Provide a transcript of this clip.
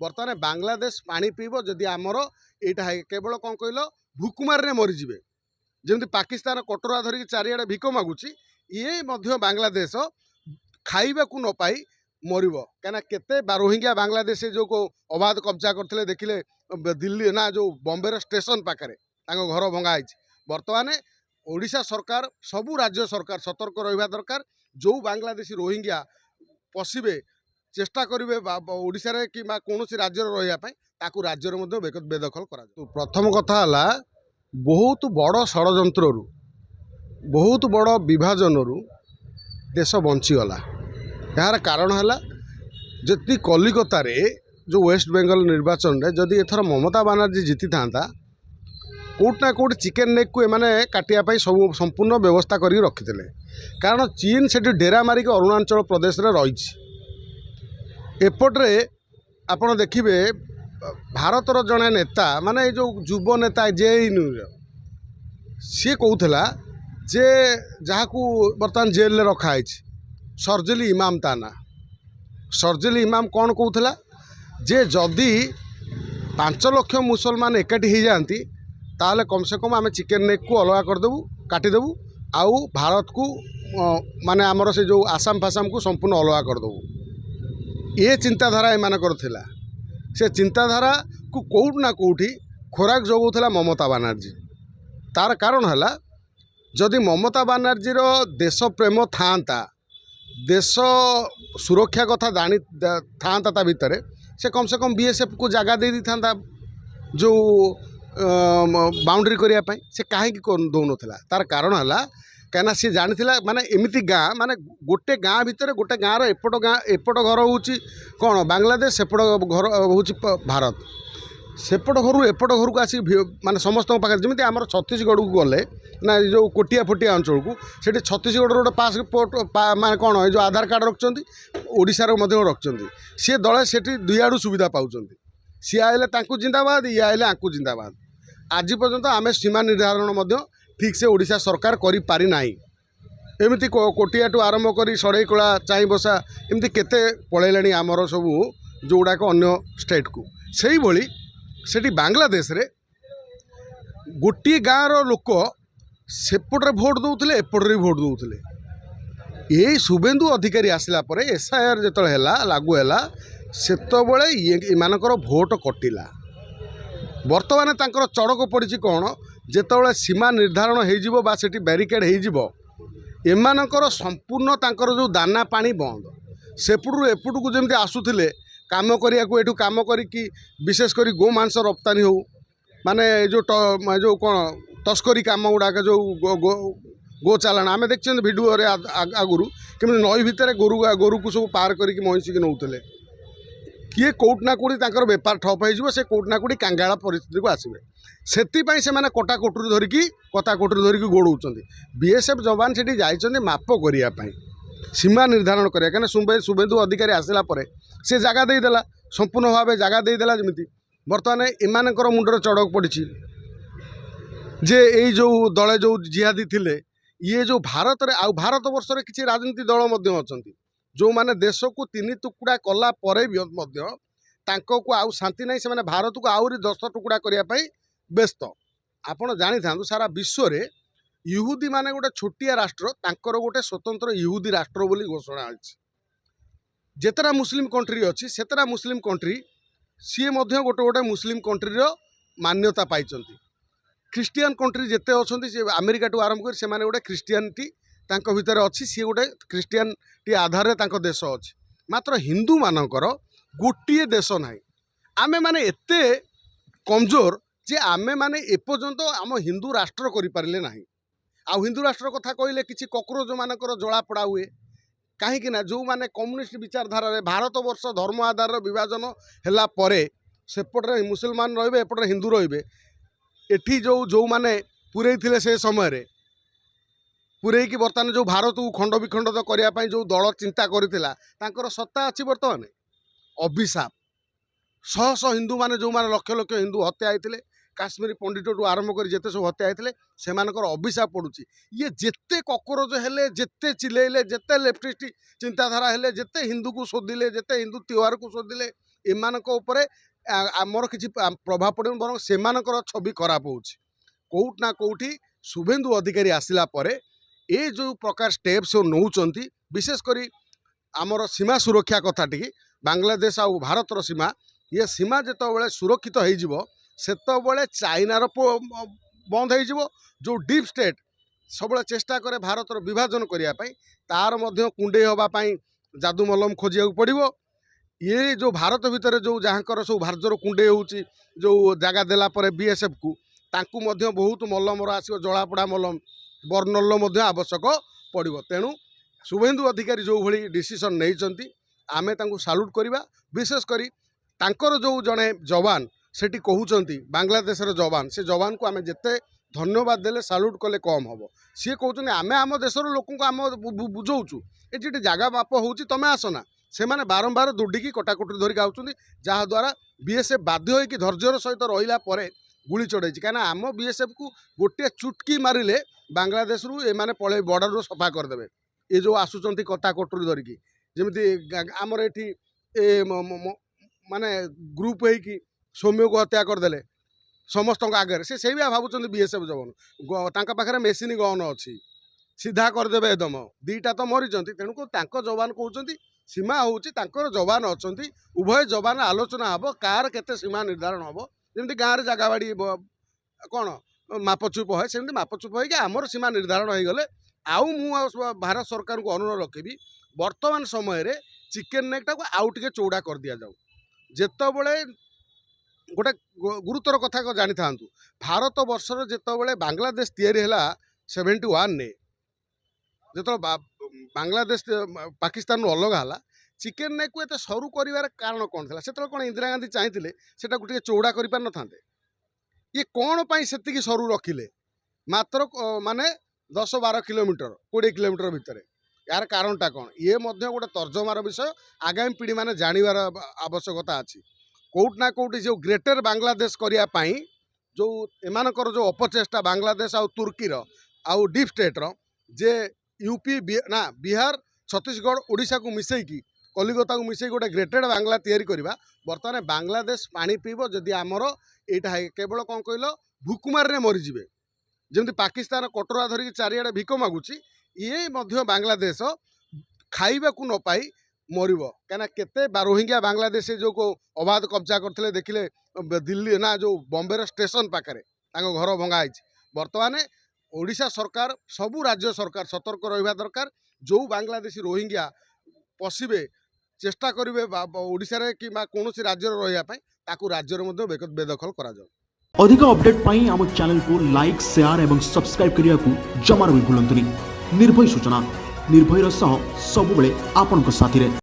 बर्तमान बांग्लादेश पानी पीब जदि आमर यहाँ केवल कौन कहल भूकुमारे मरीजे जमी पाकिस्तान कटोरा धरिकी चारिड़े भिक मागुची ये बांग्लादेश खाइबा को न पाई मर कहीं केते रोहिंग्या बांग्लादेश जो अबाध कब्जा करते देखिले दिल्ली ना जो बॉम्बे स्टेशन पाखे घर भंगाई बर्तमान ओडिशा सरकार सबू राज्य सरकार सतर्क रहा दरकार जो बांग्लादेशी रोहिंग्या पशिबे चेष्टा करेंगे ओडिशा रे कि कौन राज्य रही राज्य बेदखल करा प्रथम कथा बहुत बड़ षड्यंत्र बहुत बड़ विभाजन देश बंचीगला यार कारण है जी कलिकता रे जो वेस्ट बेंगल निर्वाचन रे जदि एथर ममता बानर्जी जीति था कोट ना कोट चिकेन नेक को एमाने काटिया सब संपूर्ण व्यवस्था कर रखिते कारण चीन से डेरा मारिक अरुणाचल प्रदेश रे रही एपट्रे आपण देखिए भारतर जड़े नेता माने जो युव नेता जेएनयू सी कहूला जे जहाँ को बर्तमान जेल में रखाई शर्जिल इमाम ता ना शर्जिल इमाम कौन कहूला जे जदि 5 लाख मुसलमान एकाठी हो जाती ताले कम से कम आम चिकेन नेक को अलग करदेबू काटिदेबू आउ भारत को माने आमर से जो आसाम फासाम को संपूर्ण अलग करदेबू ये चिंताधारा एमानकर थिला से चिंताधारा को कौट ना कौटी खोराक जगौला ममता बानर्जी तार कारण है जदि ममता बानर्जी देश प्रेम था देश सुरक्षा कथा जानी था भितर से कम बीएसएफ को जगह दे दी था जो बाउंड्री करने से कहीं दौन तार कारण है कहीं सी जानी माने एमती गाँ माने गोटे गाँ भितर गोटे गाँव एपट घर हूँ कौन बांग्लादेश सेपट घर हूँ भारत सेपट घर एपट घर को आसी माने समस्त पाखे जमी आम छत्तीसगढ़ को गले ना जो कोटिया फोटिया अंचल को से छत्तीसगढ़ गोटे पासपोर्ट माने कौन जो आधार कार्ड रखुच्च ओडार रखुच्च सी दले से दुआड़ू सुविधा पाँच सी आए जिंदाबाद ये आए आंकु जिंदाबाद आज पर्यंत आम सीमा निर्धारण ठीक से ओडिशा सरकार करि पारि नाही एमती कोटियाटू आरंभ कर सड़ईकला चाई बसा एमती केते पलैलाणी आमर सबू जोड़ाक अन्य स्टेट को से भली सेठी बांग्लादेश रे गोटे गाँव लोक सेपटे भोट दौले एपटे भोट दौले यही शुभेन्दु अधिकारी आसला परे एसआईआर जो है लागू है से एमानकर भोट कटिला बर्तमान तांकर चड़क पड़ी कौन जेतबले सीमा निर्धारण हो से बैरिकेड हो एमानकर संपूर्ण तांकर जो दाना पानी बंद सेपटू एपट को जमी आसुले काम करिया काम करी विशेषकर गो मांस रप्तानी हो माने जो कौन तस्करी काम गुड़ाक जो गो चालाण आम देखते भिडियो आगुरी केमी नई भितर गोरु को सब पार करके महिषी नौले किए कौट ना कौटी तांकर बेपार ठप हो से कौट ना कौटी कांगाला परिस्थिति को आसवे से कटा कोटरी धरिकी कता कोटरी धरिकी गोड़ौं बीएसएफ जवान से जाइए माप करने सीमा निर्धारण करें कहीं शुभेन्दु अधिकारी आसला से जगह देदेला संपूर्ण भाव जगह देदेला जमी बर्तमान एमानकर मुंडर चढ़क पड़ी जे यही जो दले जो जिहादी थिले ये जो भारत रे आउ भारत वर्ष रे किसी राजनीति दल मध्य अछंती जो माने देश को 3 टुकड़ा कला परे भी मध्य तांको को आउ शांति नहीं से भारत को आउरी 10 टुकड़ा करिया पई व्यस्त आपण जानी थांतु सारा विश्व रे यहूदी माने गोटे छोटिया राष्ट्र तांकर गोटे स्वतंत्र यहूदी राष्ट्र बोली घोषणा अछि जेतरा मुस्लिम कंट्री अछि सेतरा मुस्लिम कंट्री सी मध्य गोटे गोटे मुस्लिम कंट्री रो मान्यता पाइचंती ख्रिस्टियन कंट्री जेते अछंती से अमेरिका टू आरंभ कर से माने गोटे ख्रिस्टियनिटी तांको भितर अच्छी सी गोटे ख्रिस्टियनिटी आधार रे तांको देश अच्छी मात्र हिंदू मानकर गोटे देश ना आमे माने एते कमजोर जे आमे माने एपर्यंत आम हिंदू राष्ट्र करि पारिले नाही आ हिंदू राष्ट्र कथा कहले किछि कॉकरोच मानकर जला पड़ा हुए कहीं ना जो माने कम्युनिस्ट विचारधारा रे भारत वर्ष धर्म आधार विभाजन हैला परे सेपटे मुसलमान रहिबे एपटे हिंदू रहिबे एठी जो माने पूरे थिले से समय रे पूरे की बर्तमान जो भारत को खंड विखंडित करने जो दल चिंता करथिला तांकर सत्ता अच्छी बर्तमान अभिशाप शह शह हिंदू माने जो माने लक्ष लक्ष हिंदू हत्या होते काश्मीरी पंडित टू आरंभ कर जिते सब हत्या होते से अभिशाप पड़ुची ये जेते कॉकरोच हेले जेते चिलेले जेते लेफ्टिस्ट चिंताधारा हेले जेते हिंदू को शोधिले जेते हिंदू त्योहार को शोधिले ଏମାନଙ୍କ ଉପରେ ଆମର କିଛି ପ୍ରଭାବ ପଡ଼ିବ ବରଂ ସେମାନଙ୍କର ଛବି ଖରାପ ହେଉଛି। କେଉଁଠି ନା କେଉଁଠି शुभेन्दु अधिकारी आसला परे ये जो प्रकार स्टेप सब नौकरी विशेषकर आमर सीमा सुरक्षा कथा टी बांग्लादेश आ भारतर सीमा ये सीमा जिते सुरक्षित होते चाइनार बंद हो जो डीप स्टेट सब चेष्टा करे भारतर विभाजन करने तार कुंडे होगापाई जादू मलम खोजा पड़ो। ये जो भारत भितर जो जहाँकर सब भारतर कुंडे हो जो जगह देला परे बीएसएफ को तांकु मध्य बहुत मलमर आसो जलापोड़ा मलम बर्नल आवश्यक पड़ो। तेणु शुभेन्दु अधिकारी जो भली डिसीजन नहीं आमे तांकु साल्यूट करवा। विशेषकर तांकर जो जड़े जवान सेठी कहउचंती बांग्लादेशर जवान से जवान को आमे जिते धन्यवाद देले साल्यूट कले कम हम। सी कहते आमे आम देशर लोक आम बुझाऊँ ये जगह माप हो तमें आसना से मैंने बारंबार दौड़िकी कटाकटी धरिक आउछंती जहाँद्वारा बीएसएफ बाध्य होकर धैर्यर सहित रहिला परे गुली चढ़ाई कहीं आम बीएसएफ को गोटे चुटकी मारे बांग्लादेश रु एमाने पड़े बॉर्डर रू सफा करदे। ये जो आसुंच कटाकटी धरिकी जमी आमर ये माने ग्रुप होगी सौम्य को हत्या करदे समस्त आगे से भी भावुं बीएसएफ जवान पाखे मेसीन गन अच्छी सीधा करदे एकदम दीटा तो मरीचंती। तेणुक जवान कहते सीमा हूँ जवान अच्छा उभय जवान आलोचना हम कार केते सीमा निर्धारण हम जमी गाँव में जगह बाड़ी कौन मापचुप है सेमती मापचुप हो आमर सीमा निर्धारण हो गले आउ मु भारत सरकार को अनुरोध रखी वर्तमान समय रे चिकेन नेकटा को आउ टे चौड़ा कर दि जाऊ। जितेबले गोटे गुरुतर कथा जानी था भारत वर्षर जितेबले बांग्लादेश तैयारी है 71 ने जो बांग्लादेश पाकिस्तान अलग है चिकेन नेक को एत सरू कर कारण कौन था से कौन इंदिरा गांधी चाहिए से गोटे चौड़ा कर पार न ये कौन पाई से सरू रखिले मात्र माने 10-12 किलोमीटर 20 किलोमीटर भितर यार कारणटा कौन ये गोटे तर्जमार विषय आगामी पीढ़ी मैंने जानवर आवश्यकता अच्छी कौट ना कौटी जो ग्रेटर बांग्लादेश करने जो एमानकर जो अपचेष्टा बांग्लादेश आ तुर्कीर आउ डीप स्टेट्र जे यूपी ना बिहार छत्तीसगढ़ ओडिशा को मिसेकी कलिकता को मिसेकी गोटे ग्रेटेड बांग्ला तैयारी करवा बर्तमान बांग्लादेश पानी पीब जदि आमर यहाँ केवल कौन कहल भुकुमारे मरीजे जमी पाकिस्तान कटोरा धरिक चारिआडे भिक मागुची ये बांग्लादेश खाइबा को न पाई मरब कहीं केते रोहिंग्या बांग्लादेश जो अबाध कब्जा करते देखिले दिल्ली ना जो बॉम्बे स्टेशन पाखे घर भंगाई बर्तमान ओडिशा सरकार सबू राज्य सरकार सतर्क रहा दरकार जो बांग्लादेशी रोहिंग्या पशिबे चेष्टा करेंगे ओडिशा रे कि कौन राज्य रही राज्य बेदखल करा जाऊ। अधिक अपडेट पाई आम चैनल को लाइक शेयर एवं सब्सक्राइब करने को जमार भी भूलंतुनि। निर्भय सूचना निर्भयर सह सबुबले आपनक साथी रे।